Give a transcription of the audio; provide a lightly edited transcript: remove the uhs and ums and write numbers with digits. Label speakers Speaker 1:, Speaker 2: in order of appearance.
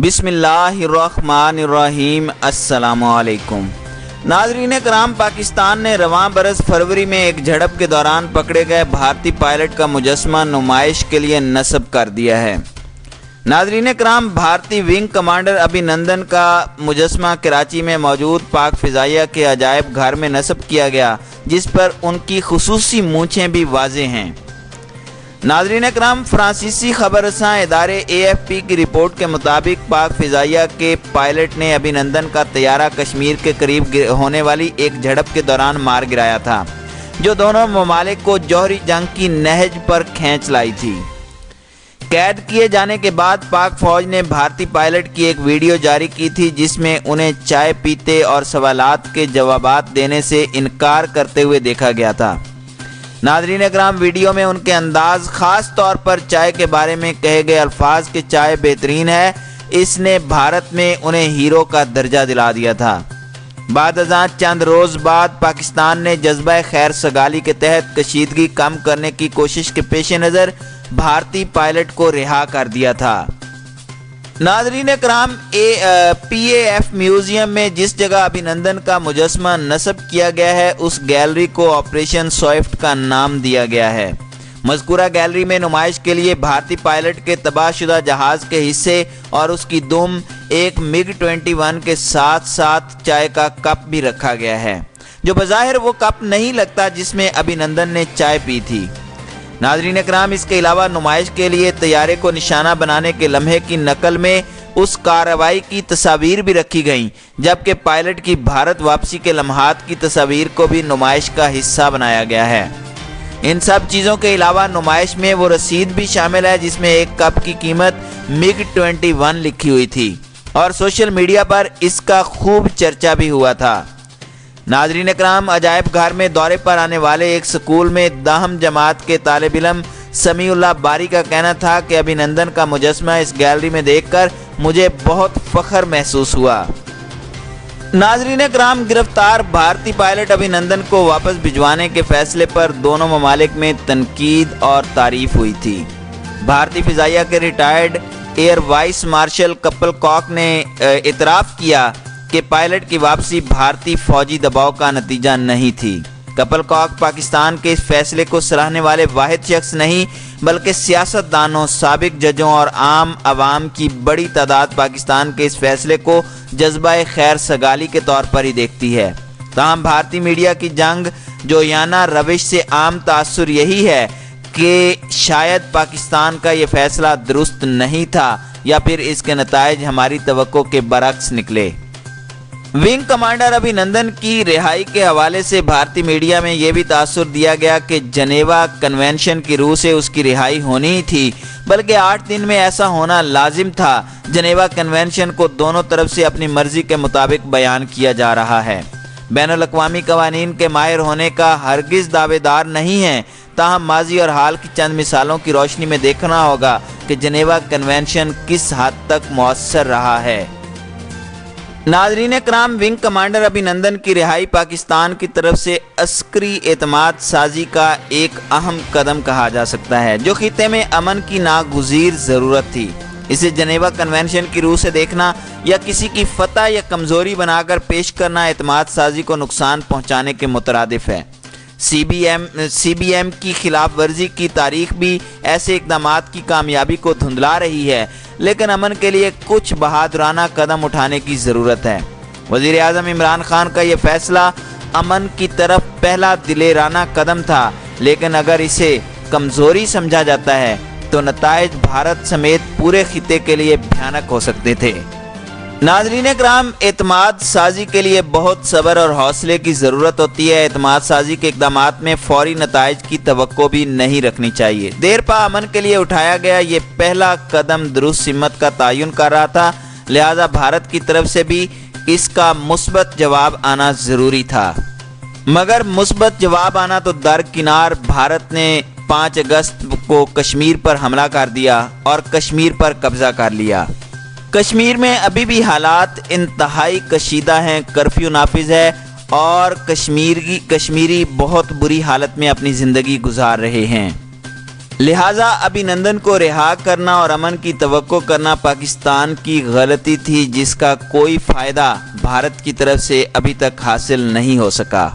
Speaker 1: بسم اللہ الرحمن الرحیم۔ السلام علیکم ناظرین کرام، پاکستان نے رواں برس فروری میں ایک جھڑپ کے دوران پکڑے گئے بھارتی پائلٹ کا مجسمہ نمائش کے لیے نصب کر دیا ہے۔ ناظرین کرام، بھارتی ونگ کمانڈر ابھی نندن کا مجسمہ کراچی میں موجود پاک فضائیہ کے عجائب گھر میں نصب کیا گیا، جس پر ان کی خصوصی مونچھیں بھی واضح ہیں۔ ناظرین کرام، فرانسیسی خبر رساں ادارے AFP کی رپورٹ کے مطابق پاک فضائیہ کے پائلٹ نے ابھی نندن کا طیارہ کشمیر کے قریب ہونے والی ایک جھڑپ کے دوران مار گرایا تھا، جو دونوں ممالک کو جوہری جنگ کی نہج پر کھینچ لائی تھی۔ قید کیے جانے کے بعد پاک فوج نے بھارتی پائلٹ کی ایک ویڈیو جاری کی تھی، جس میں انہیں چائے پیتے اور سوالات کے جوابات دینے سے انکار کرتے ہوئے دیکھا گیا تھا۔ ناظرین اکرام، ویڈیو میں ان کے انداز، خاص طور پر چائے کے بارے میں کہے گئے الفاظ کہ چائے بہترین ہے، اس نے بھارت میں انہیں ہیرو کا درجہ دلا دیا تھا۔ بعد ازاں چند روز بعد پاکستان نے جذبہ خیر سگالی کے تحت کشیدگی کم کرنے کی کوشش کے پیش نظر بھارتی پائلٹ کو رہا کر دیا تھا۔ ناظرین کرام، PAF میوزیم میں جس جگہ ابھی نندن کا مجسمہ نصب کیا گیا ہے، اس گیلری کو آپریشن سوئفٹ کا نام دیا گیا ہے۔ مذکورہ گیلری میں نمائش کے لیے بھارتی پائلٹ کے تباہ شدہ جہاز کے حصے اور اس کی دم، ایک MiG-21 کے ساتھ ساتھ چائے کا کپ بھی رکھا گیا ہے، جو بظاہر وہ کپ نہیں لگتا جس میں ابھی نندن نے چائے پی تھی۔ ناظرین اکرام، اس کے علاوہ نمائش کے لیے طیارے کو نشانہ بنانے کے لمحے کی نقل میں اس کارروائی کی تصاویر بھی رکھی گئیں، جبکہ پائلٹ کی بھارت واپسی کے لمحات کی تصاویر کو بھی نمائش کا حصہ بنایا گیا ہے۔ ان سب چیزوں کے علاوہ نمائش میں وہ رسید بھی شامل ہے، جس میں ایک کپ کی قیمت MiG-21 لکھی ہوئی تھی، اور سوشل میڈیا پر اس کا خوب چرچا بھی ہوا تھا۔ ناظرین اکرام، عجائب گھر میں دورے پر آنے والے ایک سکول میں داہم جماعت کے طالب علم سمیع اللہ باری کا کہنا تھا کہ ابھی نندن کا مجسمہ اس گیلری میں دیکھ کر مجھے بہت فخر محسوس ہوا۔ ناظرین اکرام، گرفتار بھارتی پائلٹ ابھی نندن کو واپس بھجوانے کے فیصلے پر دونوں ممالک میں تنقید اور تعریف ہوئی تھی۔ بھارتی فضائیہ کے retired air vice marshal Kapil Kak نے اعتراف کیا کہ پائلٹ کی واپسی بھارتی فوجی دباؤ کا نتیجہ نہیں تھی۔ کپل کاک پاکستان کے اس فیصلے کو سراہنے والے واحد شخص نہیں، بلکہ سیاست دانوں، سابق ججوں اور عام عوام کی بڑی تعداد پاکستان کے اس فیصلے کو جذبہ خیر سگالی کے طور پر ہی دیکھتی ہے۔ تاہم بھارتی میڈیا کی جنگ جویانہ روش سے عام تاثر یہی ہے کہ شاید پاکستان کا یہ فیصلہ درست نہیں تھا، یا پھر اس کے نتائج ہماری توقع کے برعکس نکلے۔ ونگ کمانڈر ابھی نندن کی رہائی کے حوالے سے بھارتی میڈیا میں یہ بھی تاثر دیا گیا کہ جنیوا کنونشن کی روح سے اس کی رہائی ہونی ہی تھی، بلکہ 8 دن میں ایسا ہونا لازم تھا۔ جنیوا کنونشن کو دونوں طرف سے اپنی مرضی کے مطابق بیان کیا جا رہا ہے، بین الاقوامی قوانین کے ماہر ہونے کا ہرگز دعوے دار نہیں ہے، تاہم ماضی اور حال کی چند مثالوں کی روشنی میں دیکھنا ہوگا کہ جنیوا کنونشن کس حد تک مؤثر رہا ہے۔ ناظرین اکرام، ونگ کمانڈر ابھی نندن کی رہائی پاکستان کی طرف سے عسکری اعتماد سازی کا ایک اہم قدم کہا جا سکتا ہے، جو خطے میں امن کی ناگزیر ضرورت تھی۔ اسے جنیوا کنونشن کی روح سے دیکھنا یا کسی کی فتح یا کمزوری بنا کر پیش کرنا اعتماد سازی کو نقصان پہنچانے کے مترادف ہے۔ CBM کی خلاف ورزی کی تاریخ بھی ایسے اقدامات کی کامیابی کو دھندلا رہی ہے، لیکن امن کے لیے کچھ بہادرانہ قدم اٹھانے کی ضرورت ہے۔ وزیر اعظم عمران خان کا یہ فیصلہ امن کی طرف پہلا دلیرانہ قدم تھا، لیکن اگر اسے کمزوری سمجھا جاتا ہے تو نتائج بھارت سمیت پورے خطے کے لیے بھیانک ہو سکتے تھے۔ ناظرین اکرام، اعتماد سازی کے لیے بہت صبر اور حوصلے کی ضرورت ہوتی ہے۔ اعتماد سازی کے اقدامات میں فوری نتائج کی توقع بھی نہیں رکھنی چاہیے۔ دیر پا امن کے لیے اٹھایا گیا یہ پہلا قدم درست سمت کا تعین کر رہا تھا، لہذا بھارت کی طرف سے بھی اس کا مثبت جواب آنا ضروری تھا۔ مگر مثبت جواب آنا تو درکنار، بھارت نے 5 اگست کو کشمیر پر حملہ کر دیا اور کشمیر پر قبضہ کر لیا۔ کشمیر میں ابھی بھی حالات انتہائی کشیدہ ہیں، کرفیو نافذ ہے اور کشمیری بہت بری حالت میں اپنی زندگی گزار رہے ہیں۔ لہٰذا ابھینندن کو رہا کرنا اور امن کی توقع کرنا پاکستان کی غلطی تھی، جس کا کوئی فائدہ بھارت کی طرف سے ابھی تک حاصل نہیں ہو سکا۔